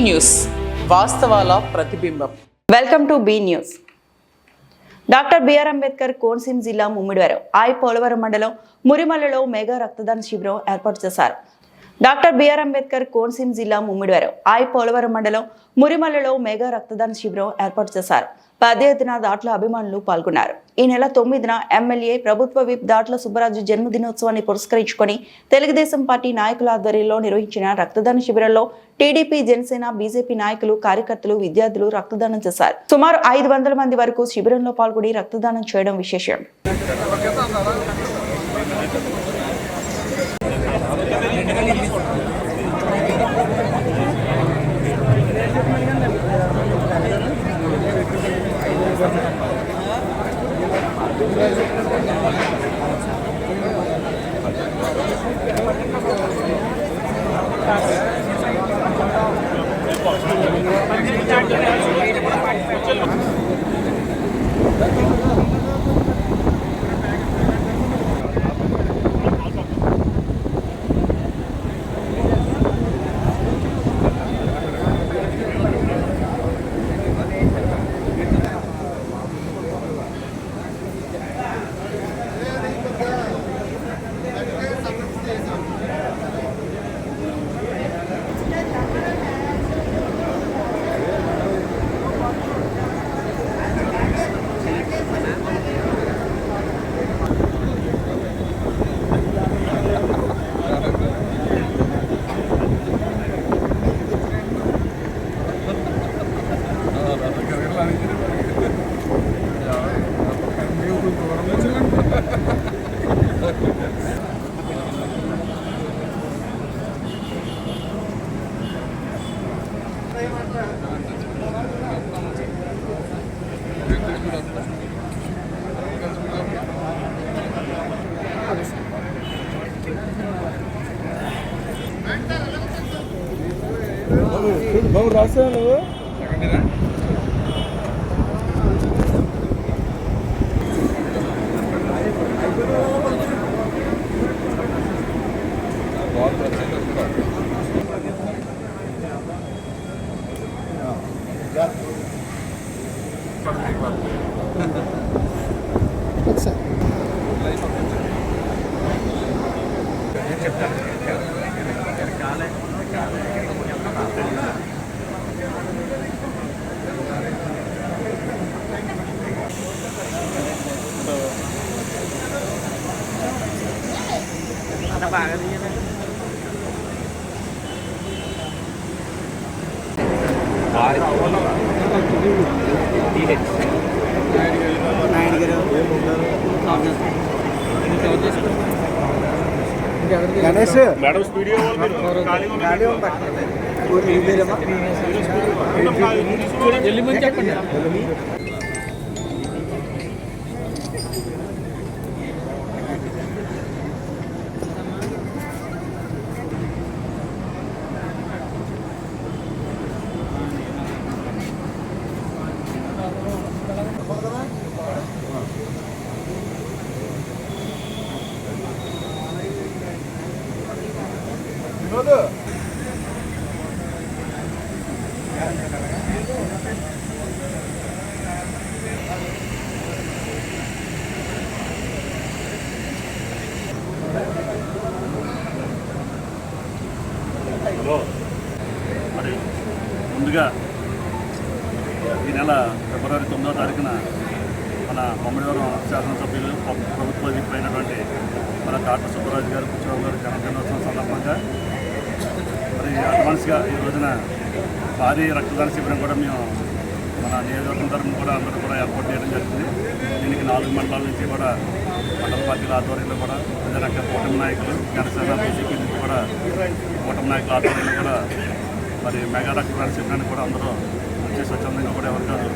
News, వాస్తవాల ప్రతిబింబం. Welcome to B news. Doctor BR Ambedkar Konaseema జిల్లా ముమ్మిడివరం పోలవరం మండలం మురిమల్లలో మెగా రక్తదాన శిబిరం ఏర్పాటు చేశారు. డాక్టర్ బిఆర్ అంబేద్కర్ కోనసీమ జిల్లా ముమ్మిడివరం పోలవరం మండలం మురిమల్లలో మెగా రక్తదాన శిబిరం ఏర్పాటు చేశారు. పెద్ద ఎత్తున దాట్ల అభిమానులు పాల్గొన్నారు. ఈ నెల 9న ఎమ్మెల్యే ప్రభుత్వ విప్ దాట్ల సుబ్బరాజు జన్మదినోత్సవాన్ని పురస్కరించుకొని తెలుగుదేశం పార్టీ నాయకుల ఆధ్వర్యంలో నిర్వహించిన రక్తదాన శిబిరంలో టీడీపీ, జనసేన, బీజేపీ నాయకులు, కార్యకర్తలు, విద్యార్థులు రక్తదానం చేశారు. సుమారు 500 మంది వరకు శిబిరంలో పాల్గొని రక్తదానం చేయడం విశేషం. బాబు రాసావు నువ్వు గణేష్ మేడం స్టూడియో చెప్పండి. మరి ముందుగా ఈ నెల ఫిబ్రవరి 9వ తారీఖున మన ముమ్మిడివరం శాసనసభ్యులు ప్రభుత్వ విధిపోయినటువంటి మన డాక్టర్ సుబ్బరాజు గారు పుచ్చరావు గారు జన్మదినోత్సవం సందర్భంగా మరి అడ్వాన్స్గా ఈ రోజున భారీ రక్తదాన శిబిరం కూడా మేము మన నియోజకవర్గం తరఫున కూడా అందరూ కూడా ఏర్పాటు చేయడం జరిగింది. దీనికి 4 మండలాల నుంచి కూడా మండల పార్టీల ఆధ్వర్యంలో కూడా ప్రజల కూటమి నాయకులు, జనసేన, బీజేపీ నుంచి కూడా కూటమి నాయకుల ఆధ్వర్యంలో కూడా మరి మెగా రక్తదాన శిబిరాన్ని కూడా అందరూ వచ్చే స్వచ్ఛందంగా కూడా ఎవరికారు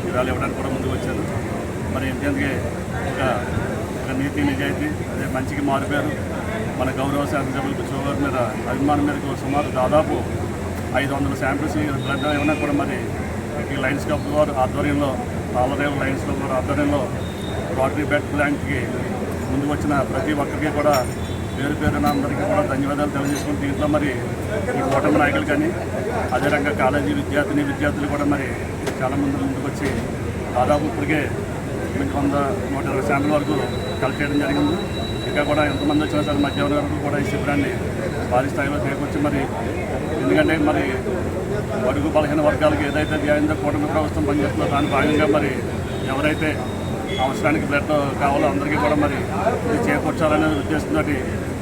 ఇవాళ ఇవ్వడానికి కూడా ముందుకు వచ్చారు. మరి ఎందుకంటే ఒక నీతి, నిజాయితీ, అదే మంచికి మారిపోయారు. మన గౌరవ శాసనసభ్యులకు షుగర్ మీద అభిమానం మీద సుమారు దాదాపు 500 శాంపిల్స్ బ్లడ్ ఏమన్నా కూడా మరి ఈ లయన్స్ క్లబ్ వారి ఆధ్వర్యంలో, పాలరేవు లయన్స్ క్లబ్ వారి ఆధ్వర్యంలో రోటరీ బ్లడ్ బ్యాంక్కి ముందుకు వచ్చిన ప్రతి ఒక్కరికి కూడా పేరు పేరున అందరికీ కూడా ధన్యవాదాలు తెలియజేసుకుని దీంట్లో మరి ఈ కూటమి నాయకులు కానీ అదే రకంగా కాలేజీ విద్యార్థులు కూడా మరి చాలామంది ముందుకు వచ్చి దాదాపు ఇప్పటికే 100-120 శాంపుల్ వరకు కలెక్ట్ చేయడం జరిగింది. ఇంకా కూడా ఎంతమంది వచ్చినా సరే మధ్యాహ్నం వరకు కూడా ఈ శిబిరాన్ని భారీ స్థాయిలో చేకూర్చి మరి ఎందుకంటే మరి బడుగు బలహీన వర్గాలకు ఏదైతే ధ్యాయంతో కూటమి ప్రభుత్వం పనిచేస్తుందో దాని భాగంగా మరి ఎవరైతే అవసరానికి బ్లడ్ కావాలో అందరికీ కూడా మరి ఇది చేకూర్చాలనే ఉద్దేశంతో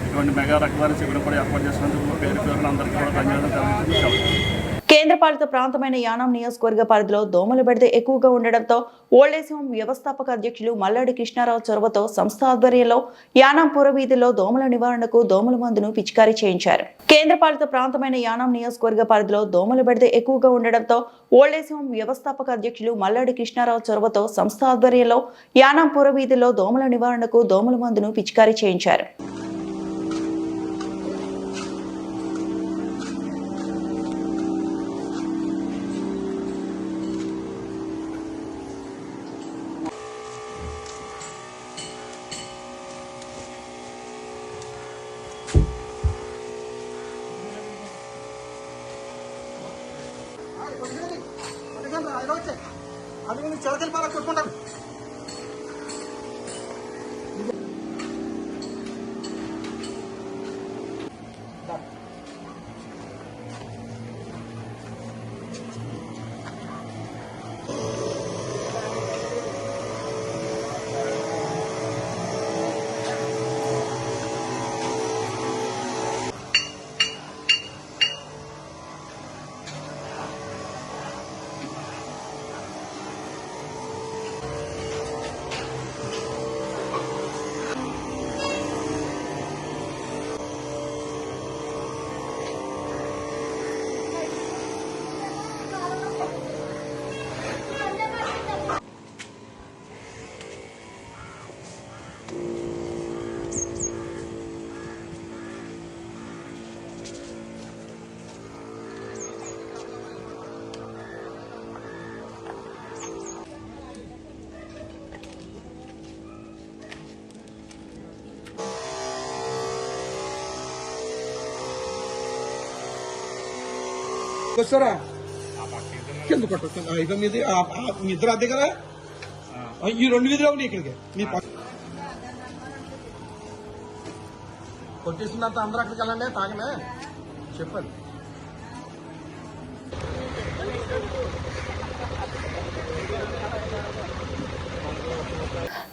ఇటువంటి మెగా రక్తదాన శిబిరం కూడా ఏర్పాటు చేసినందుకు పేరున అందరికీ కూడా ధన్యవాదాలు తెలియజేస్తున్నాను. కేంద్రపాలిత ప్రాంతమైన యానాం నియోజకవర్గ పరిధిలో దోమల బెడద ఎక్కువగా ఉండడంతో ఓల్డేజ్ హోం వ్యవస్థాపక అధ్యక్షులు మల్లాడి కృష్ణారావు చొరవతో సంస్థ ఆధ్వర్యంలో యానాం పురవీధిలో దోమల నివారణకు దోమల మందును పిచికారీ చేయించారు. కేంద్రపాలిత ప్రాంతమైన యానాం నియోజకవర్గ పరిధిలో దోమల బెడద ఎక్కువగా ఉండడంతో ఓల్డేజ్ హోం వ్యవస్థాపక అధ్యక్షులు మల్లాడి కృష్ణారావు చొరవతో సంస్థ ఆధ్వర్యంలో యానాం పురవీధిలో దోమల నివారణకు దోమల మందును పిచికారీ చేయించారు. వస్తారా కింద కొట్టొచ్చు ఇక మీది మీ ఇద్దరు అద్దె కదా ఈ 2 వీధిలో ఉన్నాయి ఇక్కడికి మీ కొట్టేసినంత అందరూ అక్కడికి వెళ్ళండి తాగనే చెప్పండి.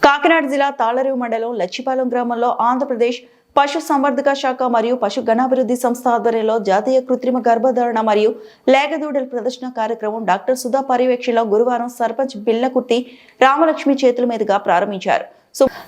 కాకినాడ జిల్లా తాళరేవు మండలం లచ్చిపాలెం గ్రామంలో ఆంధ్రప్రదేశ్ పశు సంవర్ధక శాఖ మరియు పశు గణాభివృద్ధి సంస్థ ఆధ్వర్యంలో జాతీయ కృత్రిమ గర్భధారణ మరియు లేగదూడల ప్రదర్శన కార్యక్రమం డాక్టర్ సుధా పర్యవేక్షణలో గురువారం సర్పంచ్ బిల్లకుర్తి రామలక్ష్మి చేతుల మీదుగా ప్రారంభించారు.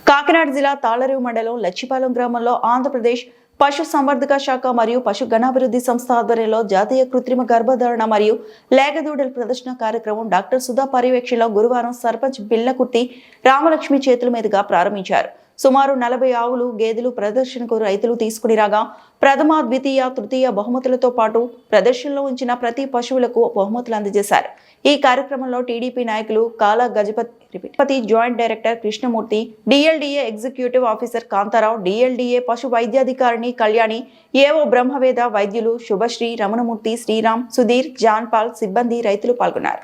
కాకినాడ జిల్లా తాళరేవు మండలం లచ్చిపాలెం గ్రామంలో ఆంధ్రప్రదేశ్ పశు సంవర్ధక శాఖ మరియు పశు గణాభివృద్ధి సంస్థ ఆధ్వర్యంలో జాతీయ కృత్రిమ గర్భధారణ మరియు లేగదూడల ప్రదర్శన కార్యక్రమం డాక్టర్ సుధా పర్యవేక్షణలో గురువారం సర్పంచ్ బిల్లకుర్తి రామలక్ష్మి చేతుల మీదుగా ప్రారంభించారు. సుమారు 40 ఆవులు గేదెలు ప్రదర్శనకు రైతులు తీసుకుని రాగా ప్రథమ ద్వితీయ తృతీయ బహుమతులతో పాటు ప్రదర్శనలో ఉంచిన ప్రతి పశువులకు బహుమతులు అందజేశారు. ఈ కార్యక్రమంలో టీడీపీ నాయకులు Kala Gajapathi joint director Krishnamurthy, DLDA executive officer Kantharao, DLDA పశు వైద్యాధికారిణి కళ్యాణి, ఏవో బ్రహ్మవేద వైద్యులు శుభశ్రీ, రమణమూర్తి, శ్రీరామ్, సుధీర్, జాన్పాల్, సిబ్బంది, రైతులు పాల్గొన్నారు.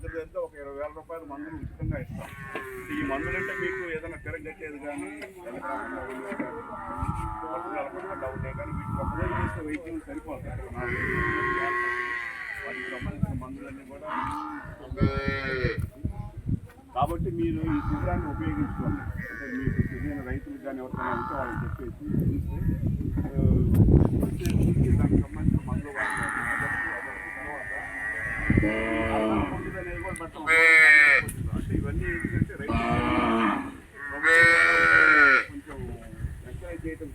దగ్గర ఒక 20,000 రూపాయల మందులు ఉచితంగా ఇస్తాం. ఈ మందులు అంటే మీకు ఏదైనా తిరగట్టేది కానీ డౌట్ కానీ వీటికి ఒక రోజు చేసే వైద్యం సరిపోతుంది. వాటికి సంబంధించిన మందులన్నీ కూడా కాబట్టి మీరు ఈ శిబిరాన్ని ఉపయోగించుకోండి. అంటే మీకు తెలియని రైతులకు కానీ ఎవరికైనా ఉంటే వాళ్ళని చెప్పేసి దానికి సంబంధించిన మందులు అంటే ఇవన్నీ ఏంటంటే రైతు కొంచెం ఎంకరేజ్ చేయడం.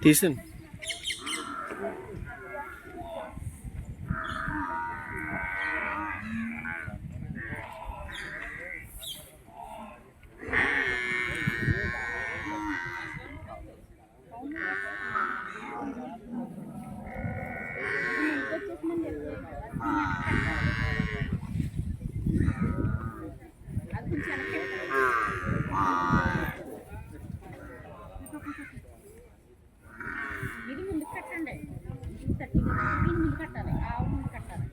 తీసండి. ఇది ముందు కట్టండి, దీని ముందు కట్టాలి, ఆవు ముందు కట్టాలి.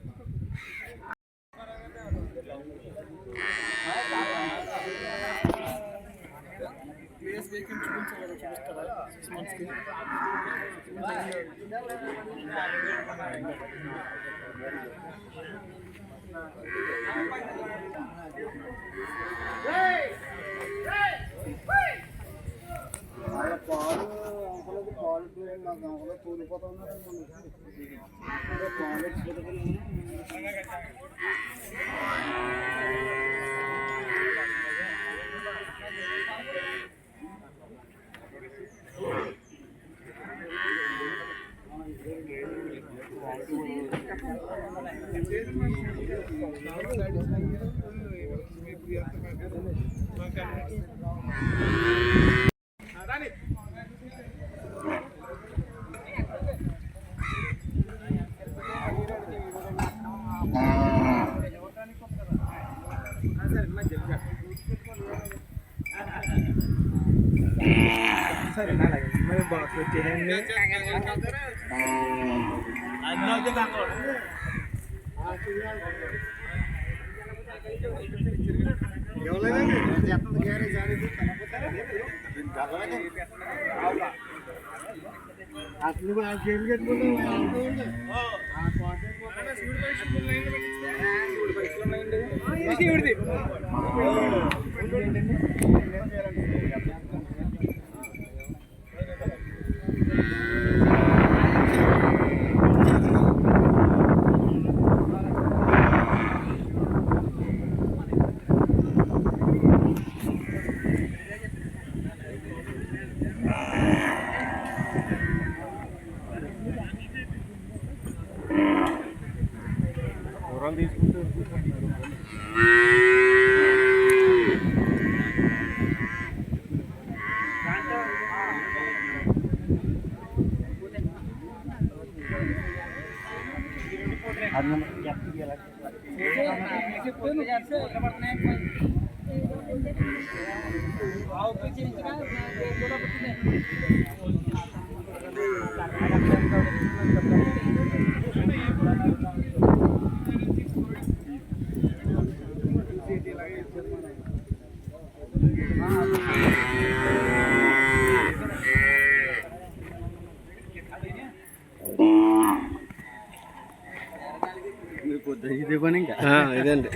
ఇదండి.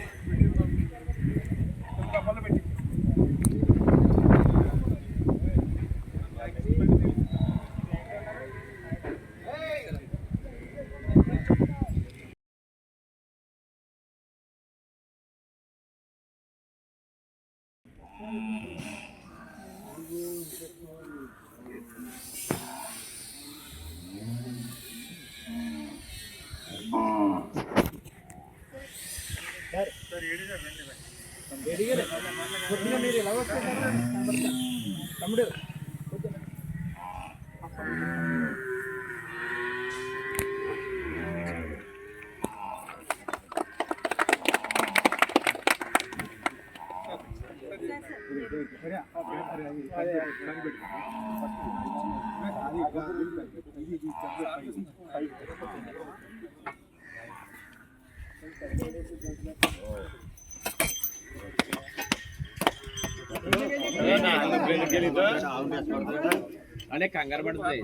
అంటే కంగారు పడుతుంది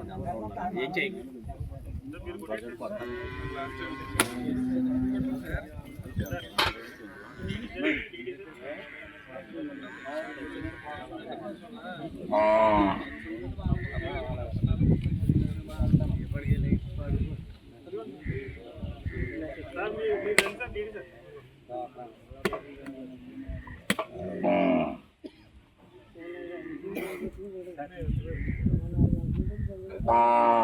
ఏం చేయ Bye.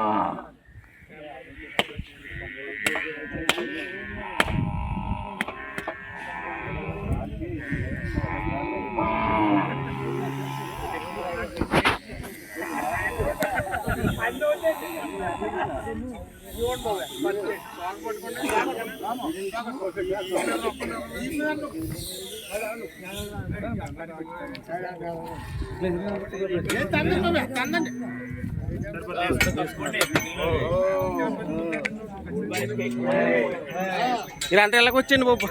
ఇలాంటి ఇళ్ళకి వచ్చండి బాబు.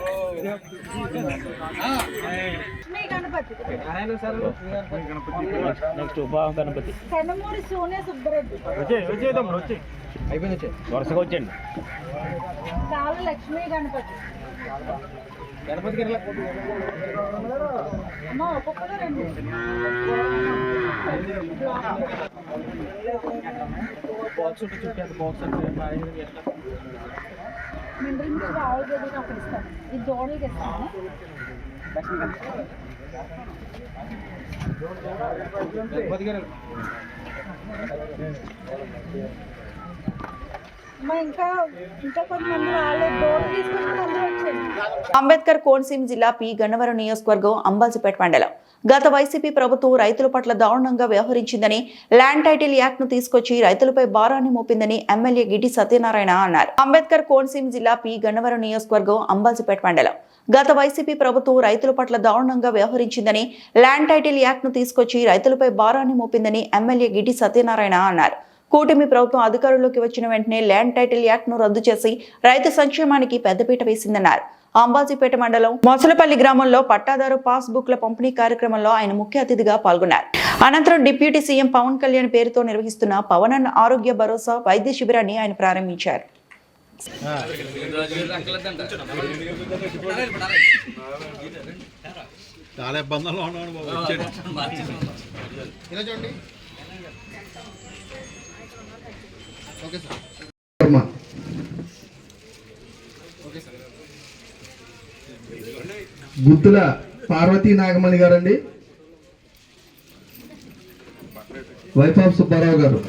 గణపతి కనుమూరి సోనియా సుబ్బరెడ్డి, అయిపోయింది వరుసగా వచ్చండి. కాళ్ళ లక్ష్మీ గణపతి, అమ్మ ఒక్కొక్కరు రండి. మిండ్రి నుంచి రావులు గదిని అక్కడ ఇస్తాను, ఇది దోణులకి ఇస్తాను. ఇంకా కొంతమంది వాళ్ళు డోర్ తీసుకుని అందరూ వచ్చారు. అంబేద్కర్ కోనసీమ జిల్లా పి గన్నవరం నియోజకవర్గం అంబాజీపేట మండలం. గత వైసీపీ ప్రభుత్వం రైతుల పట్ల దారుణంగా వ్యవహరించిందని, ల్యాండ్ టైటిల్ యాక్ట్ ను తీసుకొచ్చి రైతులపై భారాన్ని మోపిందని ఎమ్మెల్యే గిడ్డి సత్యనారాయణ అన్నారు. అంబేద్కర్ కోనసీమ జిల్లా పి గన్నవరం నియోజకవర్గం అంబాజీపేట మండలం. గత వైసీపీ ప్రభుత్వం రైతుల పట్ల దారుణంగా వ్యవహరించిందని, ల్యాండ్ టైటిల్ యాక్ట్ ను తీసుకొచ్చి రైతులపై భారాన్ని మోపిందని ఎమ్మెల్యే గిడ్డి సత్యనారాయణ అన్నారు. కూటమి ప్రభుత్వం అధికారంలోకి వచ్చిన వెంటనే ల్యాండ్ టైటిల్ యాక్ట్ ను రద్దు చేసి రైతు సంక్షేమానికి పెద్దపీట వేసిందన్నారు. అంబాజీపేట మండలం మొసలపల్లి గ్రామంలో పట్టాదారు పాస్ బుక్ల పంపిణీ కార్యక్రమంలో ఆయన ముఖ్య అతిథిగా పాల్గొన్నారు. అనంతరం డిప్యూటీ సీఎం పవన్ కళ్యాణ్ పేరుతో నిర్వహిస్తున్న పవన్ ఆరోగ్య భరోసా వైద్య శిబిరాన్ని ఆయన ప్రారంభించారు. చాలా ఇబ్బందుల్లో ఉన్నాడు గుత్తుల పార్వతీ నాగమణి గారండి, వైఫ్ ఆఫ్ సుబ్బారావు గారు.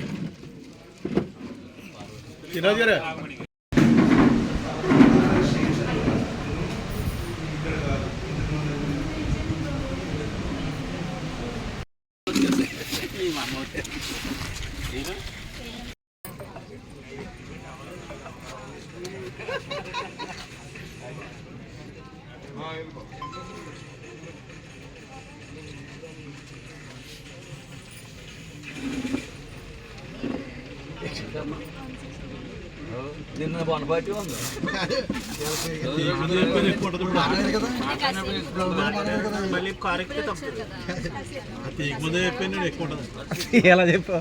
నిన్న బొనపాటి ఉంది మళ్ళీ కారెక్ట్ ఎక్కువ ఉంటుంది. ఎలా చెప్పు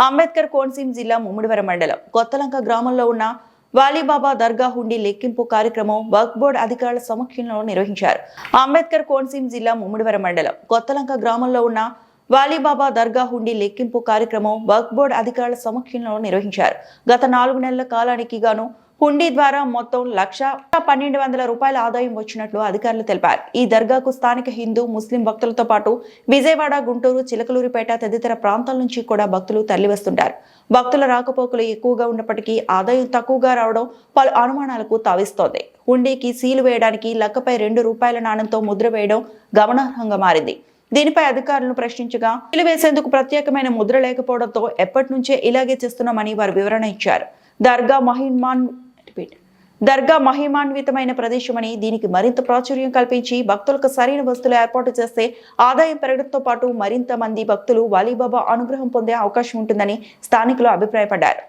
అంబేద్కర్ కోనసీమ జిల్లా ముమ్మిడివరం మండలం కొత్తలంక గ్రామంలో ఉన్న వాలీబాబా దర్గా హుండీ లెక్కింపు కార్యక్రమం వర్క్ బోర్డు అధికారుల సమక్షంలో నిర్వహించారు. అంబేద్కర్ కోనసీమ జిల్లా ముమ్మిడివరం మండలం కొత్తలంక గ్రామంలో ఉన్న వాలీబాబా దర్గా హుండీ లెక్కింపు కార్యక్రమం వర్క్ బోర్డు అధికారుల సమక్షంలో నిర్వహించారు. గత 4 నెలల కాలానికి గాను హుండీ ద్వారా మొత్తం 1,12,100 రూపాయల ఆదాయం వచ్చినట్లు అధికారులు తెలిపారు. ఈ దర్గాకు స్థానిక హిందూ, ముస్లిం భక్తులతో పాటు విజయవాడ, గుంటూరు, చిలకలూరిపేట తదితర ప్రాంతాల నుంచి కూడా భక్తులు తరలివస్తుంటారు. భక్తుల రాకపోకలు ఎక్కువగా ఉన్నప్పటికీ ఆదాయం తక్కువగా రావడం పలు అనుమానాలకు తావిస్తోంది. హుండీకి సీలు వేయడానికి లెక్కపై 2 రూపాయల నాణ్యంతో ముద్ర వేయడం గమనార్హంగా మారింది. దీనిపై అధికారులను ప్రశ్నించగా సీలు వేసేందుకు ప్రత్యేకమైన ముద్ర లేకపోవడంతో ఎప్పటి నుంచే ఇలాగే చేస్తున్నామని వారు వివరణ ఇచ్చారు. దర్గా మహిమాన్వితమైన ప్రదేశమని, దీనికి మరింత ప్రాచుర్యం కల్పించి భక్తులకు సరైన వస్తువులు ఏర్పాటు చేస్తే ఆదాయం పెరగడంతో పాటు మరింత మంది భక్తులు వాలీబాబా అనుగ్రహం పొందే అవకాశం ఉంటుందని స్థానికులు అభిప్రాయపడ్డారు.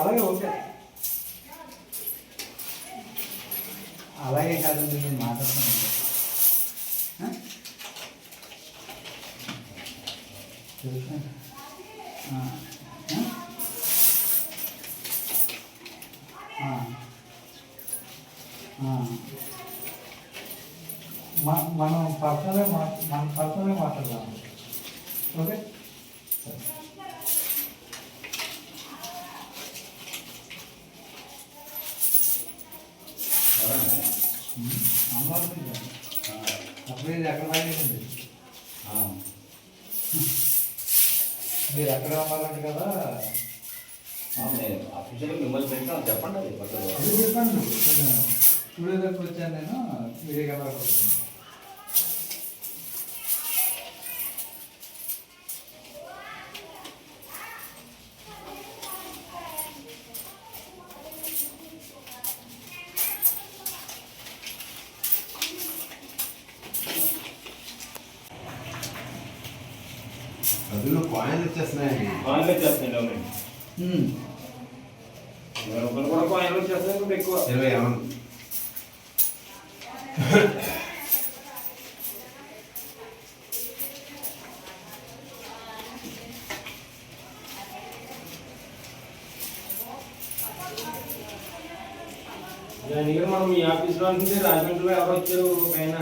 అలాగే ఓకే. అలాగే కాదండి నేను మాట్లాడుతున్నాను. మనం పర్సనల్గా మాట్లాడదాం. ఓకే. అప్పుడే ఎక్కడ రాయండి. మీరు ఎక్కడ అవ్వాలంట కదా. అఫీషియల్గా మిమ్మల్ని పెంచాను చెప్పండి. అది అది చెప్పండి. స్టూడియో దగ్గరకు వచ్చాను నేను. మీరే కదా అందులో కాయిన్లు వచ్చేస్తున్నాయండి. కాయిన్లు వచ్చేస్తాయండి. అవునండి, 20 రూపాయలు కూడా కాయిన్లు వచ్చేస్తాయి. ఇప్పుడు ఎక్కువ 20 అవును. దానికి మనం ఈ ఆఫీస్లో అంటే రాజమండ్రిలో ఎవరు వచ్చారు పైన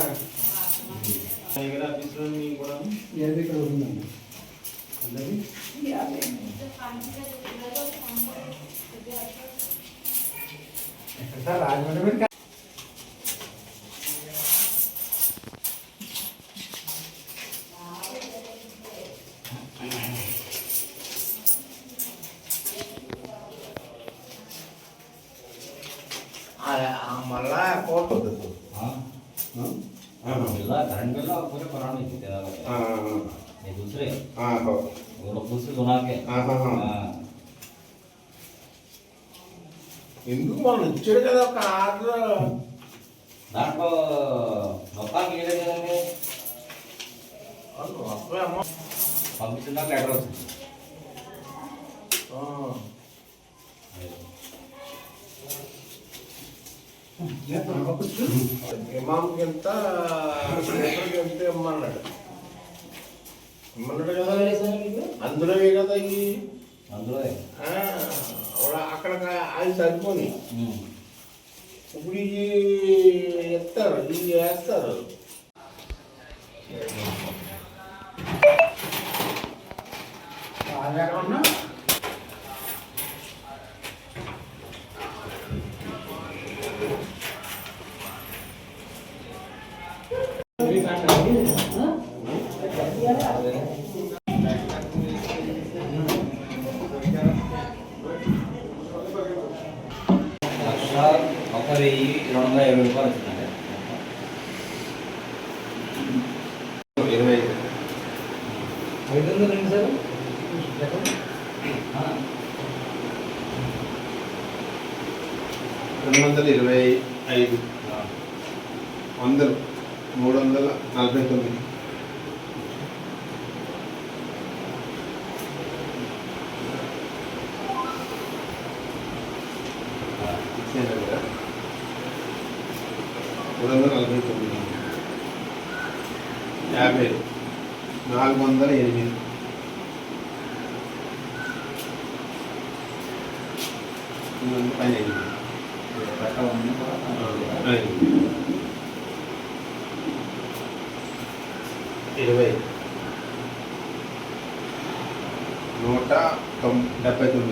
దగ్గర ఆఫీస్లో కూడా ఏది ఇక్కడ ఉందండి. సార్ రాజమండ్రి మళ్ళా కోర్టు करंट बिल और पूरे पुराने जीते ये दूसरे वो लोग दूसरे सुना के ఎందుకు మనం ఇచ్చాడు కదా ఒక ఆర్డర్. దాంట్లో మొత్తానికి ఏదైతే పంపించిన లెటర్ వచ్చింది. ఇమాంకి ఎంత ఎంత ఇమ్మన్నాడు. ఇమ్మన్నాడు కదా. అందులో కదా ఇవి అందులో అక్కడ అది సరిపోని. ఇప్పుడు ఇవి ఎత్తారు, ఇవి వేస్తారు. ఉన్నా ఒక 1,250 రూపాయలు వచ్చిందండి. 25 500 సార్. 225 100 349 349 50 408 పైన 20 179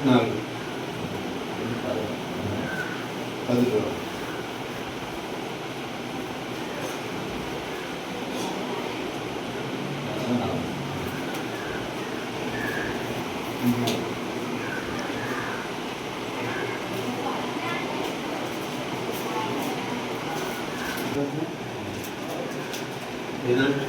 484 10 ఏదంటే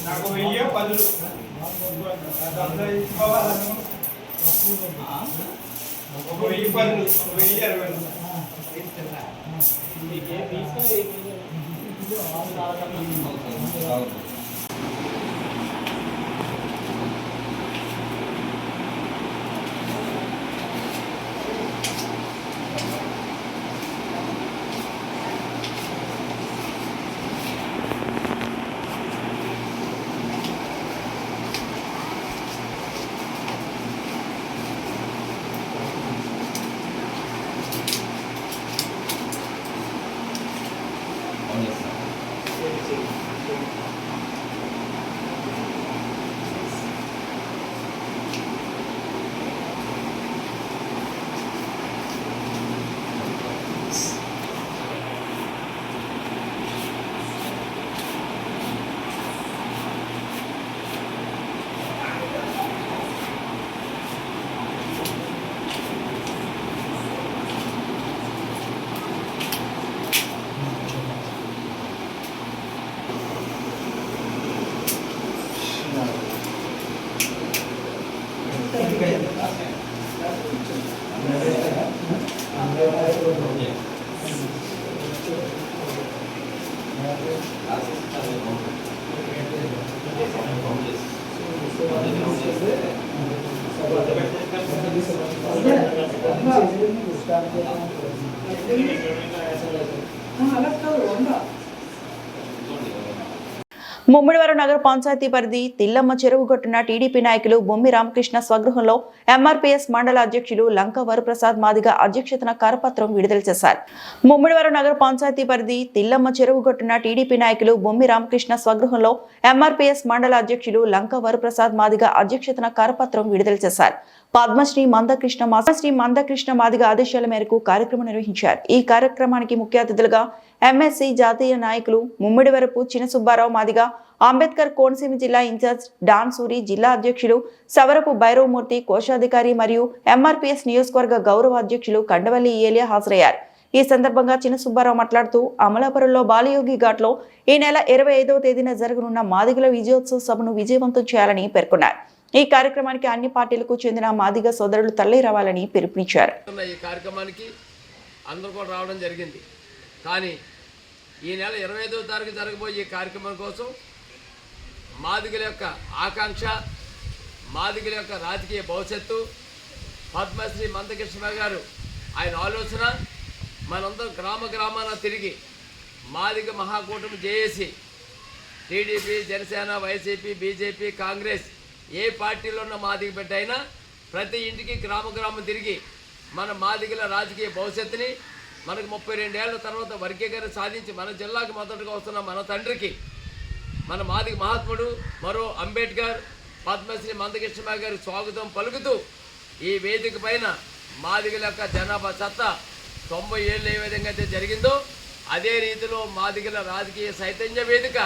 నాకు 1000 10 ఒక 1000 10 ముమ్మిడివరం నగర పంచాయతీ పరిధి తిల్లమ్మ చెరువు గట్టున టీడీపీ నాయకులు బొమ్మి రామకృష్ణ స్వగృహంలో ఎంఆర్పీఎస్ మండల అధ్యక్షులు లంక వరప్రసాద్ మాదిగ అధ్యక్షతన కరపత్రం విడుదల చేశారు. ముమ్మిడివరం నగర పంచాయతీ పరిధి తిల్లమ్మ చెరువు గట్టున టీడీపీ నాయకులు బొమ్మి రామకృష్ణ స్వగృహంలో ఎంఆర్పీఎస్ మండల అధ్యక్షులు లంక వరప్రసాద్ మాదిగ అధ్యక్షతన కరపత్రం విడుదల చేశారు. పద్మశ్రీ మందకృష్ణ మాదిగ ఆదేశాల మేరకు కార్యక్రమం నిర్వహించారు. ఈ కార్యక్రమానికి ముఖ్య అతిథులుగా ఎంఎస్సీ జాతీయ నాయకులు ముమ్మిడివరపు చిన్న సుబ్బారావు మాదిగ, అంబేద్కర్ కోనసీమ జిల్లా ఇన్ఛార్జ్ డాన్ సూరి, జిల్లా అధ్యక్షులు సవరపు భైరవమూర్తి, కోశాధికారి మరియు ఎంఆర్పీఎస్ నియోజకవర్గ గౌరవ అధ్యక్షులు కండవల్లి ఏలియా హాజరయ్యారు. ఈ సందర్భంగా చిన్న సుబ్బారావు మాట్లాడుతూ అమలాపురంలో బాలయోగి ఘాట్లో ఈ నెల 25వ తేదీన జరగనున్న మాదిగల విజయోత్సవ సభను విజయవంతం చేయాలని పేర్కొన్నారు. ఈ కార్యక్రమానికి అన్ని పార్టీలకు చెందిన మాదిగ సోదరులు తరలి రావాలని పిలుపునిచ్చారు. ఈ కార్యక్రమానికి అందరూ కూడా రావడం జరిగింది. కానీ ఈ నెల 25వ తారీఖు జరగబోయే ఈ కార్యక్రమం కోసం మాదిగల యొక్క ఆకాంక్ష, మాదిగల యొక్క రాజకీయ భవిష్యత్తు, పద్మశ్రీ మందకృష్ణ గారు ఆయన ఆలోచన, మనందరం గ్రామాన తిరిగి మాదిగ మహాకూటమి JAC, TDP, Janasena, YCP, BJP, Congress ఏ పార్టీలో ఉన్న మాదిగ బిడ్డ అయినా ప్రతి ఇంటికి గ్రామం తిరిగి మన మాదిగల రాజకీయ భవిష్యత్తుని, మనకు 32 ఏళ్ల తర్వాత వర్గీకరణ సాధించి మన జిల్లాకు మొదటగా వస్తున్న మన తండ్రికి, మన మాదిగ మహాత్ముడు మరో అంబేద్కర్, పద్మశ్రీ మందకృష్ణ గారి స్వాగతం పలుకుతూ ఈ వేదిక పైన మాదిగల యొక్క జనాభా సత్తా 90 ఏళ్ళు ఏ విధంగా అయితే జరిగిందో అదే రీతిలో మాదిగల రాజకీయ చైతన్య వేదిక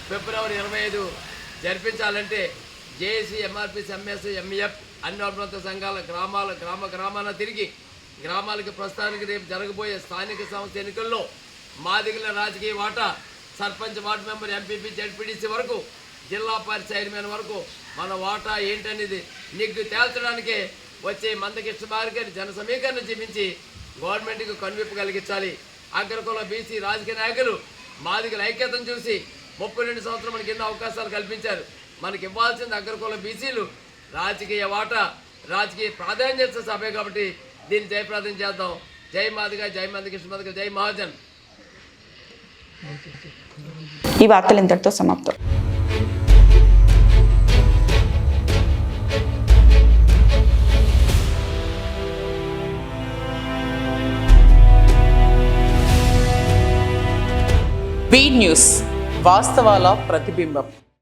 ఫిబ్రవరి 25 జరిపించాలంటే జేఏసీ, ఎంఆర్పీఎస్, ఎంఎస్, ఎంఈఎఫ్ అన్ని అనుబంధ సంఘాల గ్రామాన తిరిగి గ్రామాలకు ప్రస్తుతానికి రేపు జరగబోయే స్థానిక సంస్థ ఎన్నికల్లో మాదిగల రాజకీయ వాటా sarpanch, ward member, MPP, ZPTC వరకు జిల్లా పరిషత్ చైర్మన్ వరకు మన వాటా ఏంటనేది నిగ్గు తేల్చడానికే వచ్చే మందకృష్ణ గారి జన సమీకరణ చూపించి గవర్నమెంట్కి కనువిప్పు కలిగించాలి. అగ్రకుల బీసీ రాజకీయ నాయకులు మాదిగల ఐక్యతను చూసి 32 సంవత్సరాలు మనకి ఎన్నో అవకాశాలు కల్పించారు. మనకి ఇవ్వాల్సింది అగ్రకుల బీసీలు రాజకీయ వాటా, రాజకీయ ప్రాధాన్యత సభే కాబట్టి దీన్ని జయప్రదం చేద్దాం. జై మాదిగ, జై మందకృష్ణ మాదిగ, జై మహాజన్. ఈ వార్తలు ఇంతటితో సమాప్తం. బీ న్యూస్, వాస్తవాల ప్రతిబింబం.